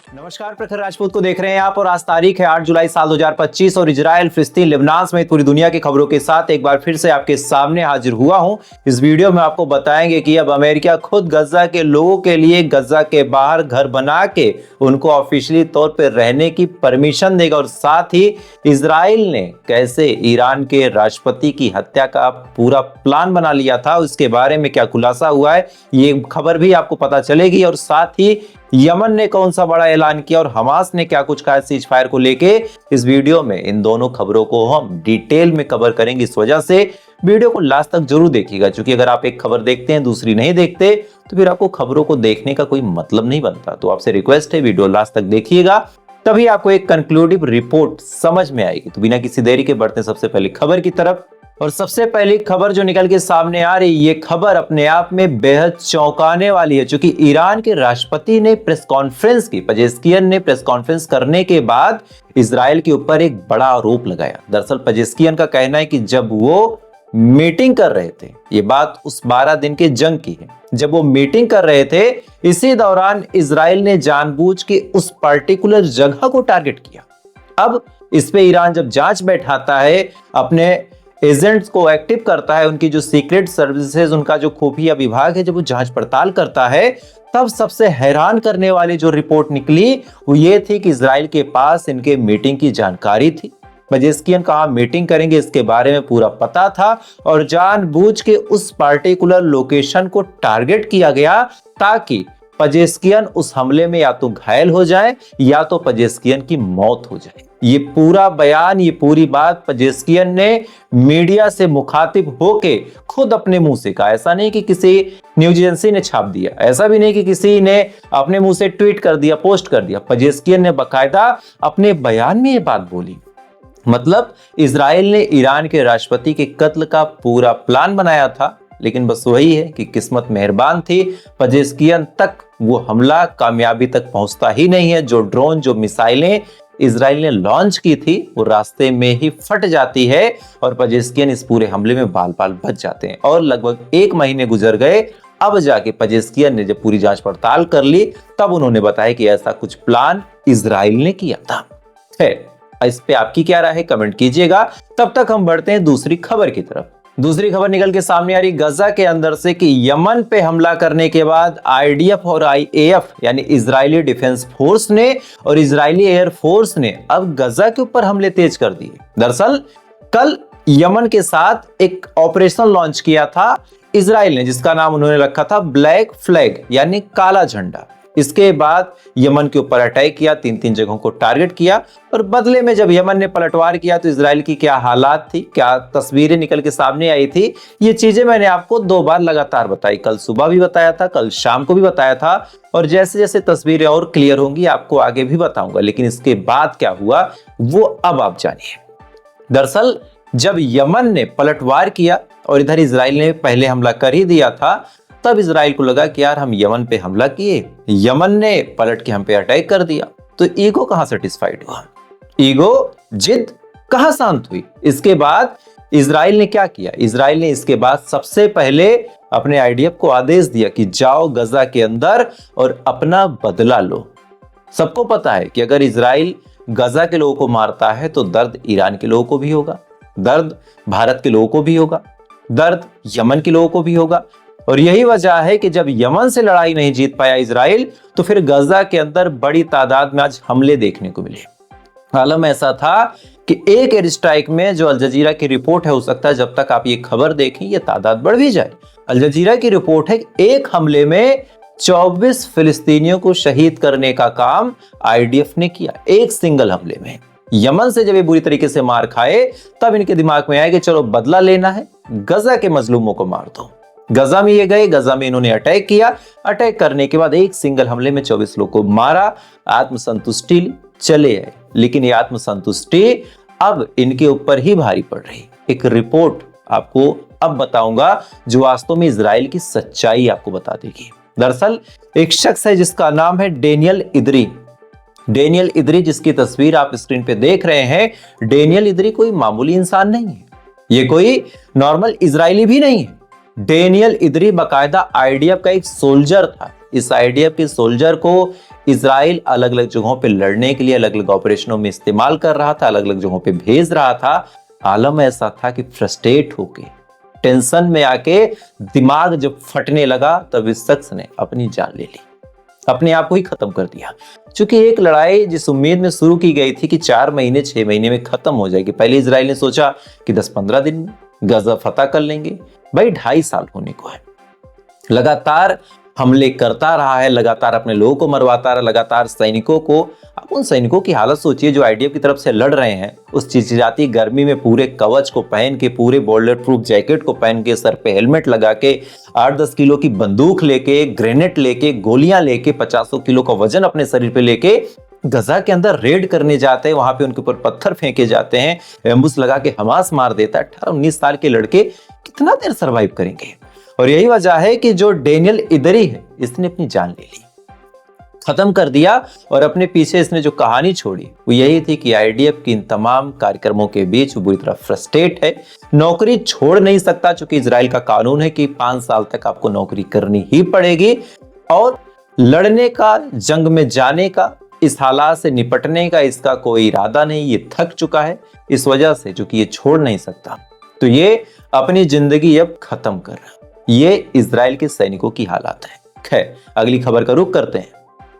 नमस्कार, प्रखर राजपूत को देख रहे हैं आप और आज तारीख है 8 जुलाई साल 2025 और इजराइल, फिलिस्तीन, लेबनान समेत पूरी दुनिया की खबरों के साथ एक बार फिर से आपके सामने हाजिर हुआ हूं। इस वीडियो में आपको बताएंगे कि अब अमेरिका खुद गजा के लोगों के लिए गजा के बाहर घर बना के उनको ऑफिशियली तौर पर रहने की परमिशन देगा और साथ ही इजराइल ने कैसे ईरान के राष्ट्रपति की हत्या का पूरा प्लान बना लिया था, उसके बारे में क्या खुलासा हुआ है ये खबर भी आपको पता चलेगी। और साथ ही यमन ने कौन सा बड़ा ऐलान किया और हमास ने क्या कुछ कहा सीज फायर को लेके, इस वीडियो में इन दोनों खबरों को हम डिटेल में कवर करेंगे। इस वजह से वीडियो को लास्ट तक जरूर देखिएगा, क्योंकि अगर आप एक खबर देखते हैं दूसरी नहीं देखते तो फिर आपको खबरों को देखने का कोई मतलब नहीं बनता। तो आपसे रिक्वेस्ट है वीडियो लास्ट तक देखिएगा, तभी आपको एक कंक्लूडिव रिपोर्ट समझ में आएगी। तो बिना किसी देरी के बढ़ते हैं सबसे पहले खबर की तरफ। और सबसे पहली खबर जो निकल के सामने आ रही, ये खबर अपने आप में बेहद चौंकाने वाली है, क्योंकि ईरान के राष्ट्रपति ने प्रेस कॉन्फ्रेंस की, पेजेस्कियन ने प्रेस कॉन्फ्रेंस करने के बाद इजराइल के ऊपर एक बड़ा आरोप लगाया। दरअसल पेजेस्कियन का कहना है कि जब वो मीटिंग कर रहे थे, ये बात उस 12 दिन के जंग की है, जब वो मीटिंग कर रहे थे इसी दौरान इजराइल ने जानबूझ के उस पर्टिकुलर जगह को टारगेट किया। अब इस पे ईरान जब जांच बैठाता है, अपने एजेंट्स को एक्टिव करता है, उनकी जो सीक्रेट सर्विसेज, उनका जो खुफिया विभाग है, जब वो जांच पड़ताल करता है, तब सबसे हैरान करने वाली जो रिपोर्ट निकली वो ये थी कि इजराइल के पास इनके मीटिंग की जानकारी थी। पेजेस्कियन कहाँ मीटिंग करेंगे इसके बारे में पूरा पता था और जानबूझ के उस पार्टिकुलर लोकेशन को टारगेट किया गया ताकि पेजेस्कियन उस हमले में या तो घायल हो जाए या तो पेजेस्कियन की मौत हो जाए। ये पूरा बयान, ये पूरी बात पेजेस्कियन ने मीडिया से मुखातिब होके खुद अपने मुंह से कहा। ऐसा नहीं कि किसी न्यूज एजेंसी ने छाप दिया, ऐसा भी नहीं कि किसी ने अपने मुंह से ट्वीट कर दिया, पोस्ट कर दिया। पेजेस्कियन ने बकायदा अपने बयान में ये बात बोली। मतलब इजराइल ने ईरान के राष्ट्रपति के कत्ल का पूरा प्लान बनाया था, लेकिन बस वही है कि किस्मत मेहरबान थी, पेजेस्कियन तक वो हमला कामयाबी तक पहुंचता ही नहीं है। जो ड्रोन, जो मिसाइलें इजराइल ने लॉन्च की थी वो रास्ते में ही फट जाती है और पेजेस्कियन इस पूरे हमले में बाल बाल बच जाते हैं। और लगभग 1 महीने गुजर गए, अब जाके पेजेस्कियन ने जब पूरी जांच पड़ताल कर ली तब उन्होंने बताया कि ऐसा कुछ प्लान इजराइल ने किया था। इस पे आपकी क्या राय है कमेंट कीजिएगा। तब तक हम बढ़ते हैं दूसरी खबर की तरफ। दूसरी खबर निकल के सामने आ रही गजा के अंदर से कि यमन पे हमला करने के बाद आईडीएफ और आईएएफ यानी इजरायली डिफेंस फोर्स ने और इजरायली एयर फोर्स ने अब गजा के ऊपर हमले तेज कर दिए। दरअसल कल यमन के साथ एक ऑपरेशन लॉन्च किया था इजराइल ने, जिसका नाम उन्होंने रखा था ब्लैक फ्लैग यानी काला झंडा। इसके बाद यमन के ऊपर अटैक किया, 3 जगहों को टारगेट किया और बदले में जब यमन ने पलटवार किया तो इजराइल की क्या हालात थी, क्या तस्वीरें निकल के सामने आई थी, ये चीजें मैंने आपको 2 बार लगातार बताई। कल सुबह भी बताया था, कल शाम को भी बताया था और जैसे जैसे तस्वीरें और क्लियर होंगी आपको आगे भी बताऊंगा। लेकिन इसके बाद क्या हुआ वो अब आप जानिए। दरअसल जब यमन ने पलटवार किया और इधर इजराइल ने पहले हमला कर ही दिया था, तब इजराइल को लगा कि यार हम यमन पे हमला किए, यमन ने पलट के हम पे अटैक कर दिया, तो ईगो कहां सेटिस्फाइड हुआ, ईगो जिद कहां शांत हुई। इसके बाद इजराइल ने क्या किया, इजराइल ने इसके बाद सबसे पहले अपने आईडीएफ को आदेश दिया कि जाओ गजा के अंदर और अपना बदला लो। सबको पता है कि अगर इजराइल गजा के लोगों को मारता है तो दर्द ईरान के लोगों को भी होगा, दर्द भारत के लोगों को भी होगा, दर्द यमन के लोगों को भी होगा। और यही वजह है कि जब यमन से लड़ाई नहीं जीत पाया इजराइल, तो फिर गजा के अंदर बड़ी तादाद में आज हमले देखने को मिले। आलम ऐसा था कि एक एयर स्ट्राइक में, जो अल जजीरा की रिपोर्ट है, हो सकता है जब तक आप ये खबर देखें ये तादाद बढ़ भी जाए। अल जजीरा की रिपोर्ट है एक हमले में 24 फिलिस्तीनियों को शहीद करने का काम आईडीएफ ने किया, एक सिंगल हमले में। यमन से जब ये बुरी तरीके से मार खाए तब इनके दिमाग में आया कि चलो बदला लेना है, गजा के मजलूमों को मार दो। गजा में ये गए, गजा में इन्होंने अटैक किया, अटैक करने के बाद एक सिंगल हमले में 24 लोगों को मारा, आत्मसंतुष्टि चले आए। लेकिन ये आत्मसंतुष्टि अब इनके ऊपर ही भारी पड़ रही। एक रिपोर्ट आपको अब बताऊंगा जो वास्तव में इजराइल की सच्चाई आपको बता देगी। दरअसल एक शख्स है जिसका नाम है डेनियल इदरी। डेनियल इदरी जिसकी तस्वीर आप स्क्रीन पे देख रहे हैं, डेनियल इदरी कोई मामूली इंसान नहीं है, ये कोई नॉर्मल इजरायली भी नहीं है। डेनियल इदरी बाकायदा आईडीएफ का एक सोल्जर था। इस आईडीएफ के सोल्जर को इजराइल अलग अलग जगहों पे लड़ने के लिए अलग अलग ऑपरेशनों में इस्तेमाल कर रहा था, अलग अलग जगहों पे भेज रहा था। आलम ऐसा था कि फ्रस्ट्रेट होके, टेंशन में आके दिमाग जब फटने लगा तब इस शख्स ने अपनी जान ले ली, अपने आप को ही खत्म कर दिया। क्योंकि एक लड़ाई जिस उम्मीद में शुरू की गई थी कि 4 महीने 6 महीने में खत्म हो जाएगी, पहले इजराइल ने सोचा कि 10-15 दिन में गजा फतह कर लेंगे, भाई 2.5 साल होने को है। लगातार हमले करता रहा है, लगातार अपने लोगों को मरवाता रहा, लगातार सैनिकों को, आप उन सैनिकों की हालत सोचिए जो आईडीएफ की तरफ से लड़ रहे हैं, उस चिलचिलाती गर्मी में पूरे कवच को पहन के, पूरे बुलेट प्रूफ जैकेट को पहन के, सर पे हेलमेट लगा के, 8-10 किलो की बंदूक लेके, ग्रेनेड लेके, गोलियां लेके, 50 किलो का वजन अपने शरीर पे लेके गजा के अंदर रेड करने जाते हैं। वहां पे उनके ऊपर पत्थर फेंके जाते हैं, एम्बुस लगा के हमास मार देता है। 18-19 साल के लड़के कितना देर सरवाइव करेंगे? और यही वजह है कि जो डेनियल इदरी है, इसने अपनी जान ले ली, खत्म कर दिया। और अपने पीछे इसने जो कहानी छोड़ी वो यही थी कि आईडीएफ की इन तमाम कार्यक्रमों के बीच वो बुरी तरह फ्रस्ट्रेट है, नौकरी छोड़ नहीं सकता, चूंकि इजराइल का कानून है कि 5 साल तक आपको नौकरी करनी ही पड़ेगी, और लड़ने का, जंग में जाने का, इस हालात से निपटने का इसका कोई इरादा नहीं। ये थक चुका है, इस वजह से चूंकि ये छोड़ नहीं सकता, तो ये अपनी जिंदगी अब खत्म कर रहा है। ये इजराइल के सैनिकों की हालत है। खैर, अगली खबर का रुख करते हैं।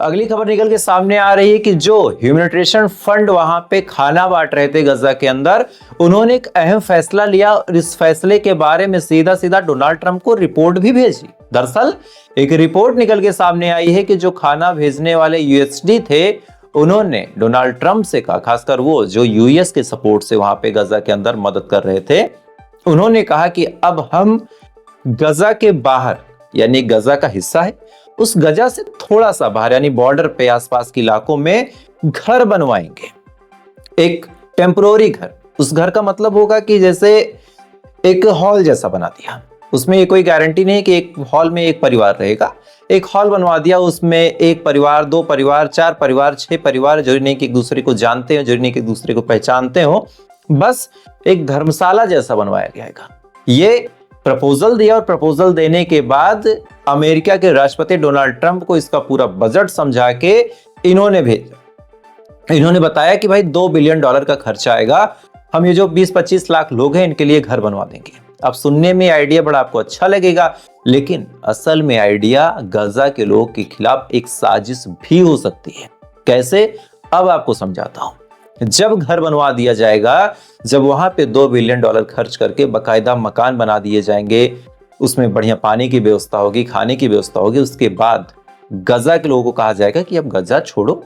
अगली खबर निकल के सामने आ रही है कि जो ह्यूमैनिटेरियन फंड वहां पे खाना बांट रहे थे गजा के अंदर, उन्होंने एक अहम फैसला लिया और इस फैसले के बारे में सीधा सीधा डोनाल्ड ट्रंप को रिपोर्ट भी भेजी। दरअसल एक रिपोर्ट निकल के सामने आई है कि जो खाना भेजने वाले यूएसडी थे, उन्होंने डोनाल्ड ट्रंप से कहा, खासकर वो जो यूएस के सपोर्ट से वहां पे गजा के अंदर मदद कर रहे थे, उन्होंने कहा कि अब हम गजा के बाहर, यानी गजा का हिस्सा है, उस गजा से थोड़ा सा बाहर यानी बॉर्डर पे आसपास के इलाकों में घर बनवाएंगे, एक टेम्परोरी घर। उस घर का मतलब होगा कि जैसे एक हॉल जैसा बना दिया, उसमें ये कोई गारंटी नहीं कि एक हॉल में एक परिवार रहेगा। एक हॉल बनवा दिया, उसमें 1 परिवार, 2 परिवार, 4 परिवार, 6 परिवार, जरूरी नहीं कि एक दूसरे को जानते हो, जरूरी नहीं कि एक दूसरे को पहचानते हो, बस एक धर्मशाला जैसा बनवाया जाएगा। ये प्रपोजल दिया और प्रपोजल देने के बाद अमेरिका के राष्ट्रपति डोनाल्ड ट्रंप को इसका पूरा बजट समझा के इन्होंने भेजा। इन्होंने बताया कि भाई $2 बिलियन का खर्चा आएगा, हम ये जो 20-25 लाख लोग हैं इनके लिए घर बनवा देंगे। अब सुनने में आइडिया बड़ा आपको अच्छा लगेगा, लेकिन असल में आइडिया गजा के लोगों के खिलाफ एक साजिश भी हो सकती है। कैसे? अब आपको समझाता हूं। जब घर बनवा दिया जाएगा, जब वहां पे $2 बिलियन खर्च करके बाकायदा मकान बना दिए जाएंगे, उसमें बढ़िया पानी की व्यवस्था होगी, खाने की व्यवस्था होगी, उसके बाद गजा के लोगों को कहा जाएगा कि अब गजा छोड़ो,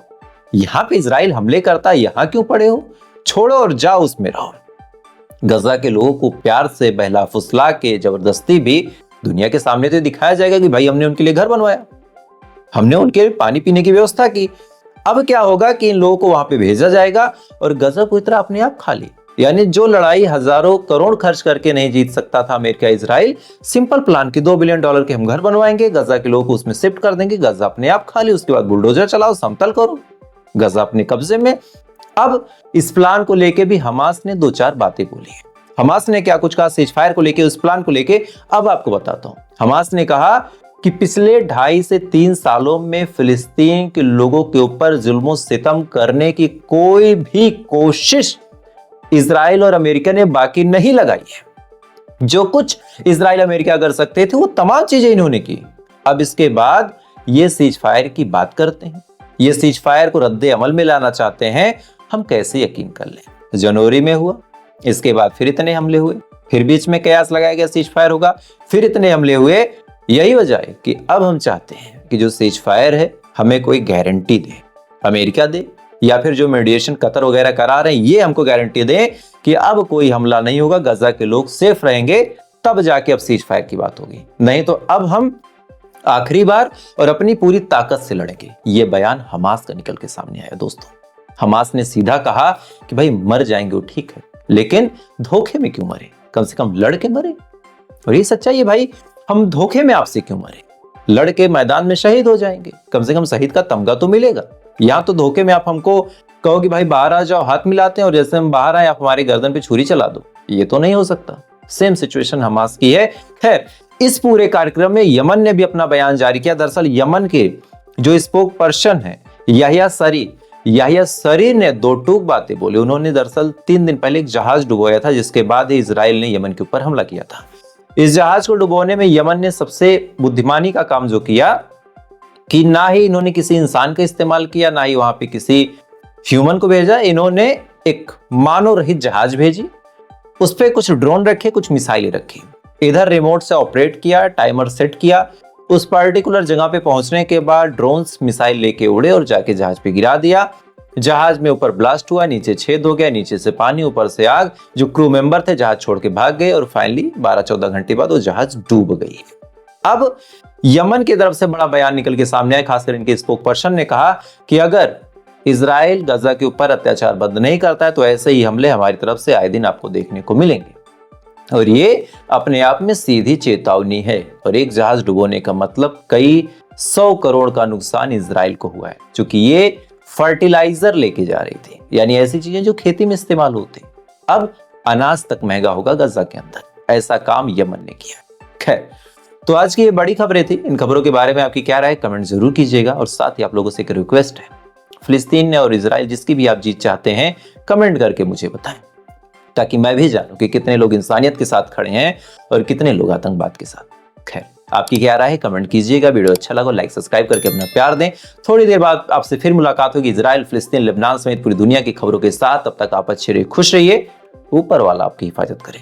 यहां पे इजराइल हमले करता है, यहां क्यों पड़े हो, छोड़ो और जाओ उसमें रहो। गजा के लोगों को प्यार से बहला फुसला के, जबरदस्ती भी दुनिया के सामने तो दिखाया जाएगा कि भाई हमने उनके लिए घर बनवाया, हमने उनके लिए पानी पीने की व्यवस्था की। अब क्या होगा कि इन लोगों को वहां पे भेजा जाएगा और गजा पूरी तरह अपने आप खाली, यानी जो लड़ाई हजारों करोड़ खर्च करके नहीं जीत सकता था अमेरिका इजराइल, सिंपल प्लान की $2 बिलियन के हम घर बनवाएंगे, गजा के लोगों को उसमें शिफ्ट कर देंगे, गजा अपने आप खाली, उसके बाद बुलडोजर चलाओ, समतल करो, गजा अपने कब्जे में। अब इस प्लान को लेके भी हमास ने 2-4 बातें बोली है। हमास ने क्या कुछ कहा सीजफायर को लेके, उस प्लान को लेके, अब आपको बताता हूं। हमास ने कहा कि पिछले 2.5 से 3 सालों में फिलिस्तीन के लोगों के ऊपर जुल्म सितम करने की कोई भी कोशिश इजराइल और अमेरिका ने बाकी नहीं लगाई है। जो कुछ इजराइल अमेरिका कर सकते थे वो तमाम चीजें इन्होंने की। अब इसके बाद ये सीजफायर की बात करते हैं, ये सीजफायर को रद्दे अमल में लाना चाहते हैं। हम कैसे यकीन कर लें? जनवरी में हुआ, इसके बाद फिर इतने हमले हुए, फिर बीच में कयास लगाया गया सीजफायर होगा, फिर इतने हमले हुए। यही वजह है कि अब हम चाहते हैं कि जो सीजफायर है हमें कोई गारंटी दे, अमेरिका दे या फिर जो मीडिएशन कतर वगैरह करा रहे हैं ये हमको गारंटी दे कि अब कोई हमला नहीं होगा, गजा के लोग सेफ रहेंगे, तब जाके अब सीजफायर की बात होगी। नहीं तो अब हम आखिरी बार और अपनी पूरी ताकत से लड़ेंगे। ये बयान हमास का निकल के सामने आया दोस्तों। हमास ने सीधा कहा कि भाई मर जाएंगे वो ठीक है, लेकिन धोखे में क्यों मरे, कम से कम लड़ के मरे। और ये सच्चाई है भाई, हम धोखे में आपसे क्यों मरे, लड़ के मैदान में शहीद हो जाएंगे, कम से कम शहीद का तमगा तो मिलेगा। यहाँ तो धोखे में आप हमको कहो कि भाई बाहर आ जाओ, हाथ मिलाते हैं और जैसे हम बाहर आए आप हमारी गर्दन पे छुरी चला दो, ये तो नहीं हो सकता। सेम सिचुएशन हमास की है। खैर, इस पूरे कार्यक्रम में यमन ने भी अपना बयान जारी किया। दरअसल यमन के जो स्पोक पर्सन है याहिया सरी ने दो टूक बातें बोली। उन्होंने दरअसल 3 दिन पहले एक जहाज डुबोया था, जिसके बाद ही इजराइल ने यमन के ऊपर हमला किया था। इस जहाज को डुबोने में यमन ने सबसे बुद्धिमानी का काम जो किया कि ना ही इन्होंने किसी इंसान का इस्तेमाल किया, ना ही वहां पे किसी ह्यूमन को भेजा। इन्होंने एक मानव रहित जहाज भेजी, उस पर कुछ ड्रोन रखे, कुछ मिसाइलें रखी, इधर रिमोट से ऑपरेट किया, टाइमर सेट किया। उस पर्टिकुलर जगह पे पहुंचने के बाद ड्रोन्स मिसाइल लेके उड़े और जाके जहाज पे गिरा दिया। जहाज में ऊपर ब्लास्ट हुआ, नीचे छेद हो गया, नीचे से पानी, ऊपर से आग। जो क्रू मेंबर थे जहाज छोड़ के भाग गए और फाइनली 12-14 घंटे बाद वो जहाज डूब गई। अब यमन की तरफ से बड़ा बयान निकल के सामने आया, खासकर इनके स्पोक पर्सन ने कहा कि अगर इजराइल गजा के ऊपर अत्याचार बंद नहीं करता है तो ऐसे ही हमले हमारी तरफ से आए दिन आपको देखने को मिलेंगे। और ये अपने आप में सीधी चेतावनी है। और एक जहाज डुबोने का मतलब कई 100 करोड़ का नुकसान इजराइल को हुआ है, क्योंकि ये फर्टिलाइजर लेके जा रही थी, यानी ऐसी चीजें जो खेती में इस्तेमाल होती। अब अनाज तक महंगा होगा गजा के अंदर। ऐसा काम यमन ने किया। खैर, तो आज की ये बड़ी खबरें थी। इन खबरों के बारे में आपकी क्या राय, कमेंट जरूर कीजिएगा। और साथ ही आप लोगों से एक रिक्वेस्ट है, फिलिस्तीन ने और इजराइल जिसकी भी आप जीत चाहते हैं, कमेंट करके मुझे बताएं, ताकि मैं भी जानूं कि कितने लोग इंसानियत के साथ खड़े हैं और कितने लोग आतंकवाद के साथ। खैर, आपकी क्या राय है, कमेंट कीजिएगा। वीडियो अच्छा लगा लाइक सब्सक्राइब करके अपना प्यार दें। थोड़ी देर बाद आपसे फिर मुलाकात होगी इजराइल, फिलिस्तीन, लेबनान समेत पूरी दुनिया की खबरों के साथ। तब तक आप अच्छे रहिए, खुश रहिए, ऊपर वाला आपकी हिफाजत करे।